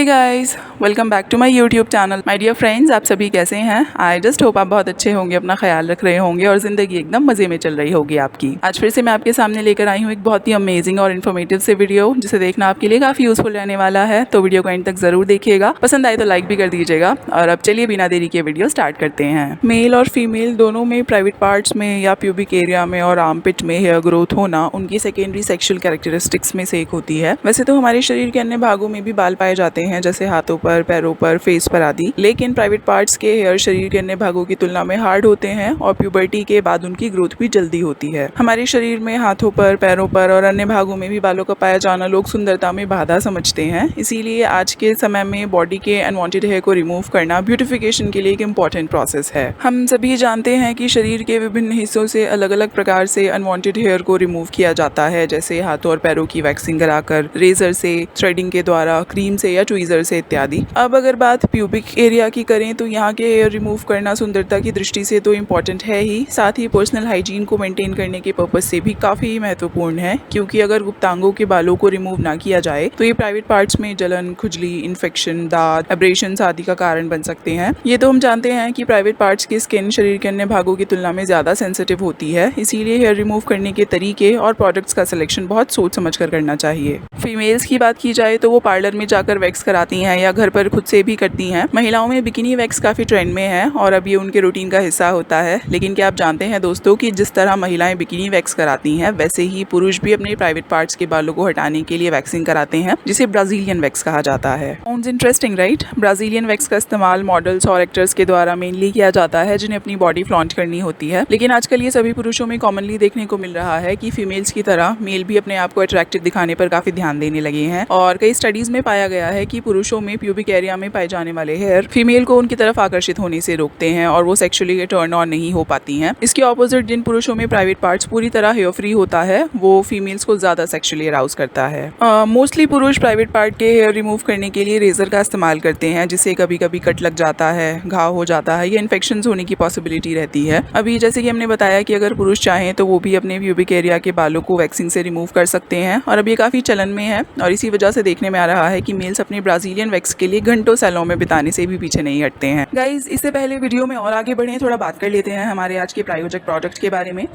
Hey guys, welcome back to my YouTube channel. My dear friends, आप सभी कैसे हैं? आई जस्ट होप आप बहुत अच्छे होंगे, अपना ख्याल रख रहे होंगे और ज़िंदगी एकदम मज़े में चल रही होगी आपकी। आज फिर से मैं आपके सामने लेकर आई हूँ एक बहुत ही अमेजिंग और इन्फॉर्मेटिव से वीडियो, जिसे देखना आपके लिए काफ़ी यूजफुल रहने वाला है। तो वीडियो को एंड तक ज़रूर देखिएगा, पसंद आए तो लाइक भी कर दीजिएगा। और अब चलिए बिना देरी के वीडियो स्टार्ट करते हैं। मेल और फीमेल दोनों में प्राइवेट पार्ट्स में या प्यूबिक एरिया में और आर्मपिट में हेयर ग्रोथ होना उनकी सेकेंडरी सेक्शुअल कैरेक्टरिस्टिक्स में से एक होती है। वैसे तो हमारे शरीर के अन्य भागों में भी बाल पाए जाते हैं, जैसे हाथों पर, पैरों पर, फेस पर आदि, लेकिन प्राइवेट पार्ट्स के हेयर शरीर के अन्य भागों की तुलना में हार्ड होते हैं और प्यूबर्टी के बाद उनकी ग्रोथ भी जल्दी होती है। हमारे शरीर में हाथों पर, पैरों पर और अन्य भागों में भी बालों का पाया जाना लोग सुंदरता में बाधा समझते हैं। इसीलिए आज के समय में बॉडी के अनवांटेड हेयर को रिमूव करना ब्यूटिफिकेशन के लिए एक इम्पॉर्टेंट प्रोसेस है। हम सभी जानते हैं कि शरीर के विभिन्न हिस्सों से अलग अलग प्रकार से अनवांटेड हेयर को रिमूव किया जाता है, जैसे हाथों और पैरों की वैक्सिंग कराकर, रेजर से, थ्रेडिंग के द्वारा, क्रीम से या ट्वीजर से इत्यादि। अब अगर बात प्यूबिक एरिया की करें तो यहाँ के हेयर रिमूव करना सुंदरता की दृष्टि से तो इम्पॉर्टेंट है ही, साथ ही पर्सनल हाइजीन को मेंटेन करने के पर्पज से भी काफ़ी महत्वपूर्ण है, क्योंकि अगर गुप्तांगों के बालों को रिमूव ना किया जाए तो ये प्राइवेट पार्ट्स में जलन, खुजली, इन्फेक्शन, दाद, एब्रेशंस आदि का कारण बन सकते हैं। ये तो हम जानते हैं कि प्राइवेट पार्ट्स की स्किन शरीर के अन्य भागों की तुलना में ज़्यादा सेंसिटिव होती है, इसीलिए हेयर रिमूव करने के तरीके और प्रोडक्ट्स का सिलेक्शन बहुत सोच समझ कर करना चाहिए। फीमेल्स की बात की जाए तो वो पार्लर में जाकर वैक्स कराती हैं या घर पर खुद से भी करती हैं। महिलाओं में बिकिनी वैक्स काफ़ी ट्रेंड में है और अब ये उनके रूटीन का हिस्सा होता है। लेकिन क्या आप जानते हैं दोस्तों कि जिस तरह महिलाएं बिकिनी वैक्स कराती हैं, वैसे ही पुरुष भी अपने प्राइवेट पार्ट्स के बालों को हटाने के लिए वैक्सिंग कराते हैं, जिसे ब्राजीलियन वैक्स कहा जाता है। Sounds interesting right? Brazilian wax का इस्तेमाल मॉडल्स और एक्टर्स के द्वारा मेनली किया जाता है, जिन्हें अपनी बॉडी फ्लॉन्ट करनी होती है। लेकिन आजकल ये सभी पुरुषों में कॉमनली देखने को मिल रहा है कि फीमेल्स की तरह मेल भी अपने आप को अट्रैक्टिव दिखाने पर काफी ध्यान देने लगे हैं और कई स्टडीज में पाया गया है कि पुरुषों में प्यूबिक एरिया में पाए जाने वाले हेयर फीमेल को उनकी तरफ आकर्षित होने से रोकते हैं और वो सेक्सुअली टर्न ऑन नहीं हो पाती हैं। इसके ऑपोजिट जिन पुरुषों में प्राइवेट पार्ट्स पूरी तरह हेयर फ्री होता है, वो फीमेल्स को ज्यादा सेक्सुअली अराउज करता है। मोस्टली पुरुष प्राइवेट पार्ट के हेयर रिमूव करने के लिए रेजर का इस्तेमाल करते हैं, जिससे कभी कभी कट लग जाता है, घाव हो जाता है या इन्फेक्शन होने की पॉसिबिलिटी रहती है। अभी जैसे कि हमने बताया कि अगर पुरुष चाहें तो वो भी अपने प्यूबिक एरिया के बालों को वैक्सिंग से रिमूव कर सकते हैं और अब ये काफी चलन में है और इसी वजह से देखने में आ रहा है कि मेल्स अपने ब्राजीलियन वैक्स के लिए घंटों सैलून में बिताने से भी पीछे नहीं हटते हैं। गाइज, इससे पहले वीडियो में और आगे बढ़े थोड़ा बात कर लेते हैं हमारे आज के प्रायोजक प्रोडक्ट के बारे में।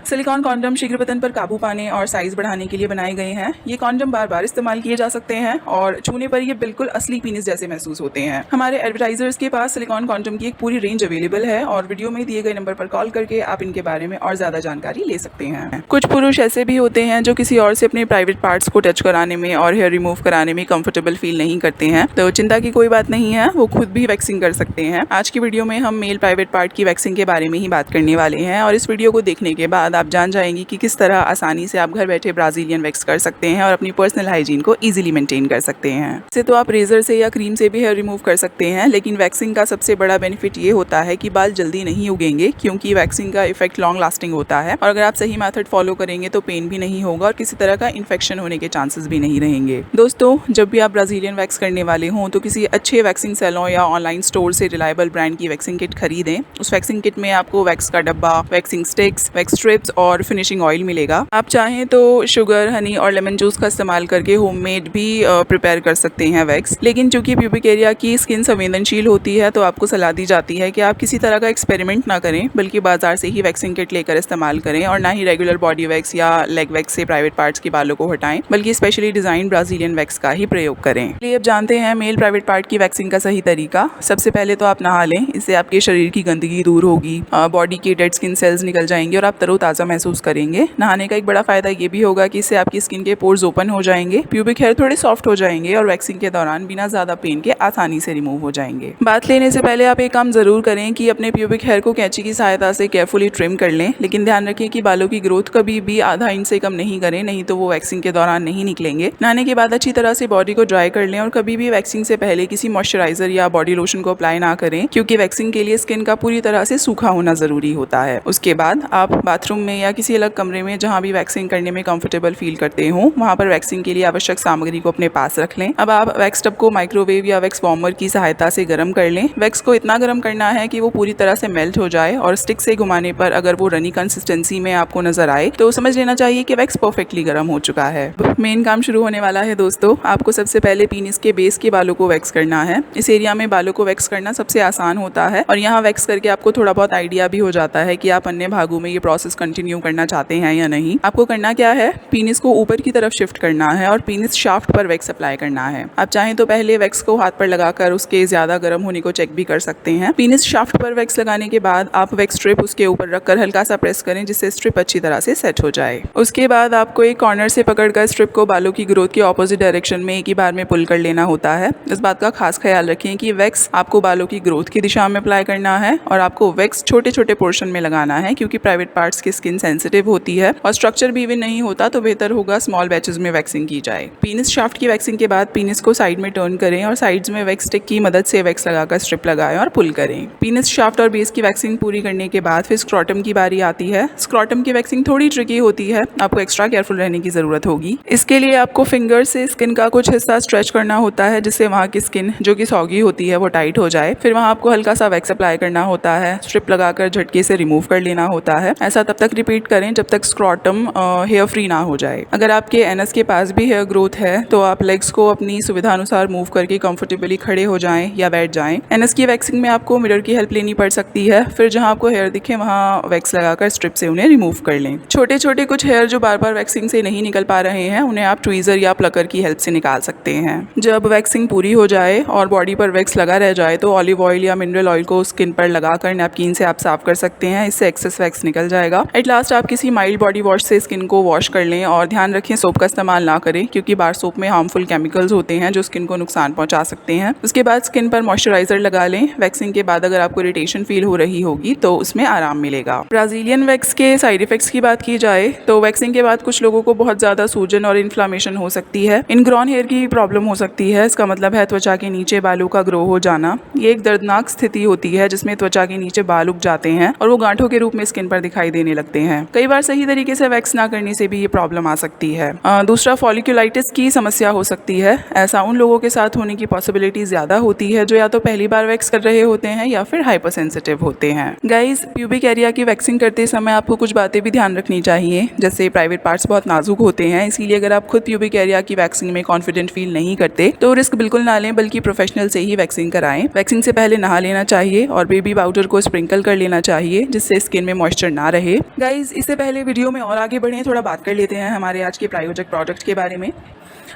सिलिकॉन कॉन्डम शीघ्र पतन पर काबू पाने और साइज बढ़ाने के लिए बनाए गए हैं। ये कॉन्डम बार बार इस्तेमाल किए जा सकते हैं और छूने पर ये बिल्कुल असली पीनिस जैसे महसूस होते हैं। हमारे एडवर्टाइजर्स के पास सिलिकॉन कॉन्डम की एक पूरी रेंज अवेलेबल है और वीडियो में दिए गए नंबर पर कॉल करके आप इनके बारे में और ज्यादा जानकारी ले सकते हैं। कुछ पुरुष ऐसे भी होते हैं जो किसी और से अपने प्राइवेट पार्ट्स को टच कराने में और हेयर रिमूव कराने में कंफर्टेबल फील नहीं करते हैं, तो चिंता की कोई बात नहीं है, वो खुद भी वैक्सिंग कर सकते हैं। आज की वीडियो में हम मेल प्राइवेट पार्ट की वैक्सिंग के बारे में ही बात करने वाले हैं और इस वीडियो को देखने के बाद आप जान जाएंगे कि किस तरह आसानी से आप घर बैठे ब्राजीलियन वैक्स कर सकते हैं और अपनी पर्सनल हाइजीन को इजीली मेंटेन कर सकते हैं। इसे तो आप रेजर से या क्रीम से भी हेयर रिमूव कर सकते हैं, लेकिन वैक्सिंग का सबसे बड़ा बेनिफिट ये होता है कि बाल जल्दी नहीं उगेंगे, क्योंकि वैक्सिंग का इफेक्ट लॉन्ग लास्टिंग होता है और अगर आप सही मेथड फॉलो करेंगे तो पेन भी नहीं होगा और किसी तरह का इन्फेक्शन होने के चांसेस भी नहीं रहेंगे। दोस्तों, जब भी आप ब्राजीलियन वैक्स करने वाले हों तो किसी अच्छे वैक्सिंग सैलून या ऑनलाइन स्टोर से रिलायबल ब्रांड की वैक्सिंग किट खरीदें। उस वैक्सिंग किट में आपको वैक्स का डब्बा, वैक्सिंग स्टिक्स, वैक्स स्ट्रिप्स और फिनिशिंग ऑयल मिलेगा। आप चाहें तो शुगर, हनी और लेमन जूस का इस्तेमाल करके होममेड भी प्रिपेयर कर सकते हैं वैक्स। लेकिन चूंकि प्यूबिक एरिया की स्किन संवेदनशील होती है तो आपको सलाह दी जाती है कि आप किसी तरह का एक्सपेरिमेंट ना करें, बल्कि बाजार से ही वैक्सिंग किट लेकर इस्तेमाल करें और ना ही रेगुलर बॉडी वैक्स या लेग वैक्स से प्राइवेट पार्ट्स के बालों को हटाएं, बल्कि स्पेशली डिजाइन ब्राजीलियन वैक्स का ही प्रयोग करें। चलिए अब जानते हैं मेल प्राइवेट पार्ट की वैक्सिंग का सही तरीका। सबसे पहले तो आप नहा लें, इससे आपके शरीर की गंदगी दूर होगी, बॉडी के डेड स्किन सेल्स निकल जाएंगे और आप तरोताज़ा महसूस करेंगे। नहाने का एक बड़ा फायदा ये भी होगा कि इससे आपकी स्किन के पोर्स ओपन हो जाएंगे, प्यूबिक हेयर थोड़े सॉफ्ट हो जाएंगे और वैक्सिंग के दौरान बिना ज्यादा पेन के आसानी से रिमूव हो जाएंगे। बात लेने से पहले आप एक काम जरूर करें कि अपने प्यूबिक हेयर को कैंची की सहायता से केयरफुली ट्रिम कर लें, लेकिन ध्यान रखें कि बालों की ग्रोथ कभी भी आधा इंच से कम नहीं करें, नहीं तो वो वैक्सिंग के दौरान नहीं निकलेंगे। नहाने के बाद अच्छी तरह से बॉडी को ड्राई कर लें और कभी भी वैक्सिंग से पहले किसी मॉइस्चराइजर या बॉडी लोशन को अप्लाई ना करें, क्योंकि वैक्सिंग के लिए स्किन का पूरी तरह से सूखा होना जरूरी होता है। उसके बाद आप बाथरूम वॉशरूम में या किसी अलग कमरे में जहाँ भी वैक्सिंग करने में कंफर्टेबल फील करते हो, वहाँ पर वैक्सिंग के लिए आवश्यक सामग्री को अपने पास रख लें। अब आप वैक्स टब को माइक्रोवेव या वैक्स वार्मर की सहायता से गर्म कर लें। वैक्स को इतना गर्म करना है कि वो पूरी तरह से मेल्ट हो जाए और स्टिक से घुमाने पर अगर वो रनी कंसिस्टेंसी में आपको नजर आए तो समझ लेना चाहिए कि वैक्स परफेक्टली गर्म हो चुका है। मेन काम शुरू होने वाला है दोस्तों। आपको सबसे पहले पीनिस के बेस के बालों को वैक्स करना है। इस एरिया में बालों को वैक्स करना सबसे आसान होता है और यहाँ वैक्स करके आपको थोड़ा बहुत आइडिया भी हो जाता है कि आप अन्य भागों में ये प्रोसेस कंटिन्यू करना चाहते हैं या नहीं। आपको करना क्या है, पीनिस को ऊपर की तरफ शिफ्ट करना है और पीनिस शाफ्ट पर वैक्स अप्लाई करना है। आप चाहें तो पहले वैक्स को हाथ पर लगाकर उसके ज्यादा गर्म होने को चेक भी कर सकते हैं। पीनिस शाफ्ट पर वैक्स लगाने के बाद आप वैक्स स्ट्रिप उसके ऊपर रखकर हल्का सा प्रेस करें जिससे स्ट्रिप अच्छी तरह से सेट हो जाए। उसके बाद आपको एक कॉर्नर से पकड़कर स्ट्रिप को बालों की ग्रोथ के ऑपोजिट डायरेक्शन में एक ही बार में पुल कर लेना होता है। इस बात का खास ख्याल रखें कि वैक्स आपको बालों की ग्रोथ की दिशा में अप्लाई करना है और आपको वैक्स छोटे छोटे पोर्शन में लगाना है क्योंकि प्राइवेट पार्ट्स की स्किन सेंसिटिव होती है और स्ट्रक्चर भी इवन नहीं होता, तो बेहतर होगा स्मॉल बैचेस में वैक्सिंग की जाए। पीनिस शाफ्ट की वैक्सिंग के बाद पीनिस को साइड में टर्न करें और साइड्स में वैक्स स्टिक की मदद से वैक्स लगाकर स्ट्रिप लगाएं और पुल करें। पीनिस शाफ्ट और बेस की वैक्सिंग पूरी करने के बाद फिर स्क्रॉटम की बारी आती है। स्क्रॉटम की वैक्सिंग थोड़ी ट्रिकी होती है, आपको एक्स्ट्रा केयरफुल रहने की जरूरत होगी। इसके लिए आपको फिंगर से स्किन का कुछ हिस्सा स्ट्रेच करना होता है जिससे वहाँ की स्किन जो कि सॉगी होती है वो टाइट हो जाए। फिर वहाँ आपको हल्का सा वैक्स अप्लाई करना होता है, स्ट्रिप लगाकर झटके से रिमूव कर लेना होता है। ऐसा तब तक रिपीट करें जब तक स्क्रॉटम हेयर फ्री ना हो जाए। अगर आपके एनस के पास भी हेयर ग्रोथ है तो आप लेग्स को अपनी सुविधा अनुसार मूव करके कंफर्टेबली खड़े हो जाएं या बैठ जाएं। एनस की वैक्सिंग में आपको मिरर की हेल्प लेनी पड़ सकती है। फिर जहां आपको हेयर दिखे वहां वैक्स लगाकर स्ट्रिप से उन्हें रिमूव कर लें। छोटे छोटे कुछ हेयर जो बार बार वैक्सिंग से नहीं निकल पा रहे हैं उन्हें आप ट्वीजर या प्लकर की हेल्प से निकाल सकते हैं। जब वैक्सिंग पूरी हो जाए और बॉडी पर वैक्स लगा रह जाए तो ऑलिव ऑयल या मिनरल ऑयल को स्किन पर लगाकर नैपकिन से आप साफ कर सकते हैं, इससे एक्सेस वैक्स निकल जाएगा। एट लास्ट आप किसी माइल्ड बॉडी वॉश से स्किन को वॉश कर लें और ध्यान रखें सोप का इस्तेमाल ना करें क्योंकि बार सोप में हार्मफुल केमिकल्स होते हैं जो स्किन को नुकसान पहुंचा सकते हैं। उसके बाद स्किन पर मॉइस्चराइजर लगा लें। वैक्सिंग के बाद अगर आपको इरिटेशन फील हो रही होगी तो उसमें आराम मिलेगा। ब्राजीलियन वैक्स के साइड इफेक्ट्स की बात की जाए तो वैक्सिंग के बाद कुछ लोगों को बहुत ज़्यादा सूजन और इन्फ्लामेशन हो सकती है। इनग्रॉन हेयर की प्रॉब्लम हो सकती है। इसका मतलब है त्वचा के नीचे बालों का ग्रो हो जाना। ये एक दर्दनाक स्थिति होती है जिसमें त्वचा के नीचे बाल उग जाते हैं और वो गांठों के रूप में स्किन पर दिखाई देने लगते हैं। कई बार सही तरीके से वैक्स ना करने से भी ये प्रॉब्लम आ सकती है। दूसरा फॉलिकुलाइटिस की समस्या हो सकती है। ऐसा उन लोगों के साथ होने की पॉसिबिलिटी ज्यादा होती है जो या तो पहली बार वैक्स कर रहे होते हैं या फिर हाइपर सेंसिटिव होते हैं। गाइस, प्यूबिक एरिया की वैक्सिंग करते समय आपको कुछ बातें भी ध्यान रखनी चाहिए। जैसे प्राइवेट पार्ट्स बहुत नाजुक होते हैं, इसीलिए अगर आप खुद प्यूबिक एरिया की वैक्सिंग में कॉन्फिडेंट फील नहीं करते तो रिस्क बिल्कुल ना लें, बल्कि प्रोफेशनल से ही वैक्सिंग कराएं। वैक्सिंग से पहले नहा लेना चाहिए और बेबी पाउडर को स्प्रिंकल कर लेना चाहिए जिससे स्किन में मॉइस्चर ना रहे। गाइस, इससे पहले वीडियो में और आगे बढ़े थोड़ा बात कर लेते हैं हमारे आज के प्रायोजक प्रोडक्ट के बारे में।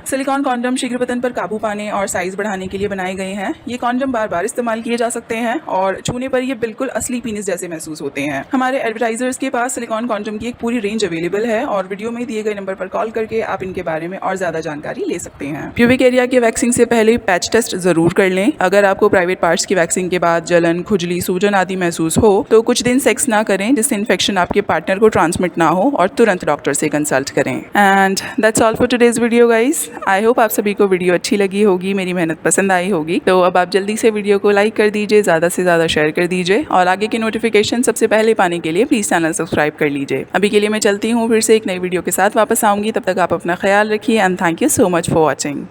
सिलिकॉन कॉन्डम शीघ्र पतन पर काबू पाने और साइज बढ़ाने के लिए बनाए गए हैं। ये कॉन्डम बार बार इस्तेमाल किए जा सकते हैं और छूने पर ये बिल्कुल असली पीनिस जैसे महसूस होते हैं। हमारे एडवर्टाइजर्स के पास सिलिकॉन कॉन्डम की एक पूरी रेंज अवेलेबल है और वीडियो में दिए गए नंबर पर कॉल करके आप इनके बारे में और ज्यादा जानकारी ले सकते हैं। प्यूबिक एरिया की वैक्सिंग से पहले पैच टेस्ट जरूर कर लें। अगर आपको प्राइवेट पार्ट्स की वैक्सिंग के बाद जलन, खुजली, सूजन आदि महसूस हो तो कुछ दिन सेक्स ना करें जिससे इन्फेक्शन आपके पार्टनर को ट्रांसमिट ना हो और तुरंत डॉक्टर से कंसल्ट करें। And that's all for today's video guys. I hope आप सभी को वीडियो अच्छी लगी होगी, मेरी मेहनत पसंद आई होगी। तो अब आप जल्दी से वीडियो को लाइक कर दीजिए, ज़्यादा से ज़्यादा शेयर कर दीजिए और आगे की नोटिफिकेशन सबसे पहले पाने के लिए प्लीज़ चैनल सब्सक्राइब कर लीजिए। अभी के लिए मैं चलती हूँ, फिर से एक नई वीडियो के साथ वापस आऊँगी। तब तक आप अपना ख्याल रखिए and thank you so much for watching.